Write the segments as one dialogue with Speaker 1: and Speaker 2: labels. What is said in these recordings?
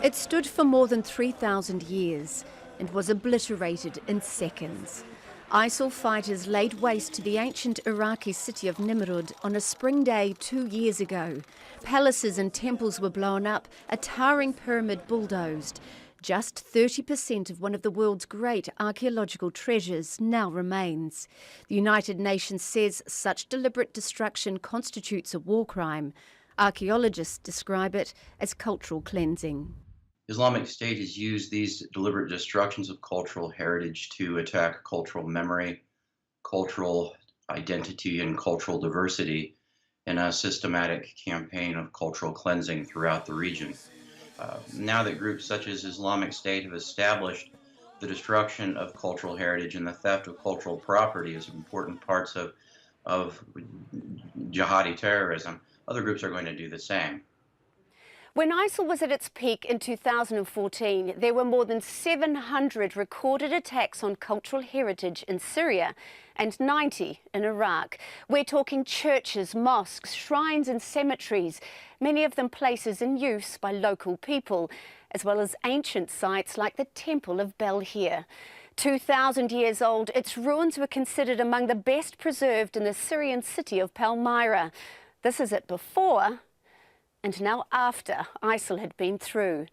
Speaker 1: It stood for more than 3,000 years and was obliterated in seconds. ISIL fighters laid waste to the ancient Iraqi city of Nimrud on a spring day 2 years ago. Palaces and temples were blown up, a towering pyramid bulldozed. Just 30% of one of the world's great archaeological treasures now remains. The United Nations says such deliberate destruction constitutes a war crime. Archaeologists describe it as cultural cleansing.
Speaker 2: Islamic State has used these deliberate destructions of cultural heritage to attack cultural memory, cultural identity, and cultural diversity in a systematic campaign of cultural cleansing throughout the region. Now that groups such as Islamic State have established the destruction of cultural heritage and the theft of cultural property as important parts of jihadi terrorism, other groups are going to do the same.
Speaker 1: When ISIL was at its peak in 2014, there were more than 700 recorded attacks on cultural heritage in Syria and 90 in Iraq. We're talking churches, mosques, shrines and cemeteries, many of them places in use by local people, as well as ancient sites like the Temple of Belhir. 2,000 years old, its ruins were considered among the best preserved in the Syrian city of Palmyra. This is it before and now after ISIL had been through.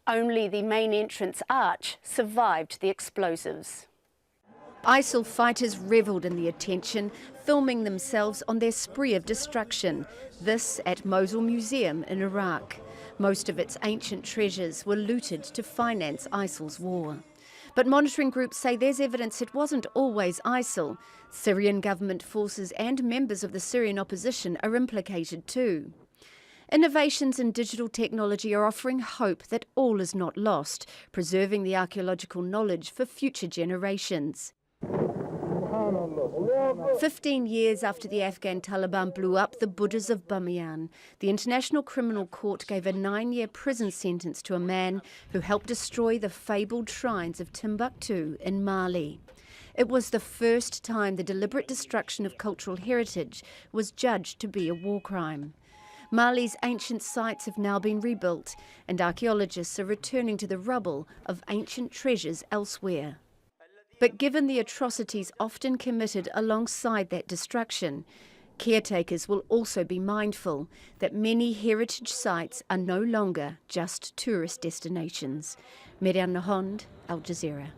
Speaker 1: Only the main entrance arch survived the explosives. ISIL fighters revelled in the attention, filming themselves on their spree of destruction. This at Mosul Museum in Iraq. Most of its ancient treasures were looted to finance ISIL's war. But monitoring groups say there's evidence it wasn't always ISIL. Syrian government forces and members of the Syrian opposition are implicated too. Innovations in digital technology are offering hope that all is not lost, preserving the archaeological knowledge for future generations. 15 years after the Afghan Taliban blew up the Buddhas of Bamiyan, the International Criminal Court gave a 9-year prison sentence to a man who helped destroy the fabled shrines of Timbuktu in Mali. It was the first time the deliberate destruction of cultural heritage was judged to be a war crime. Mali's ancient sites have now been rebuilt, and archaeologists are returning to the rubble of ancient treasures elsewhere. But given the atrocities often committed alongside that destruction, caretakers will also be mindful that many heritage sites are no longer just tourist destinations. Miriam Nahond, Al Jazeera.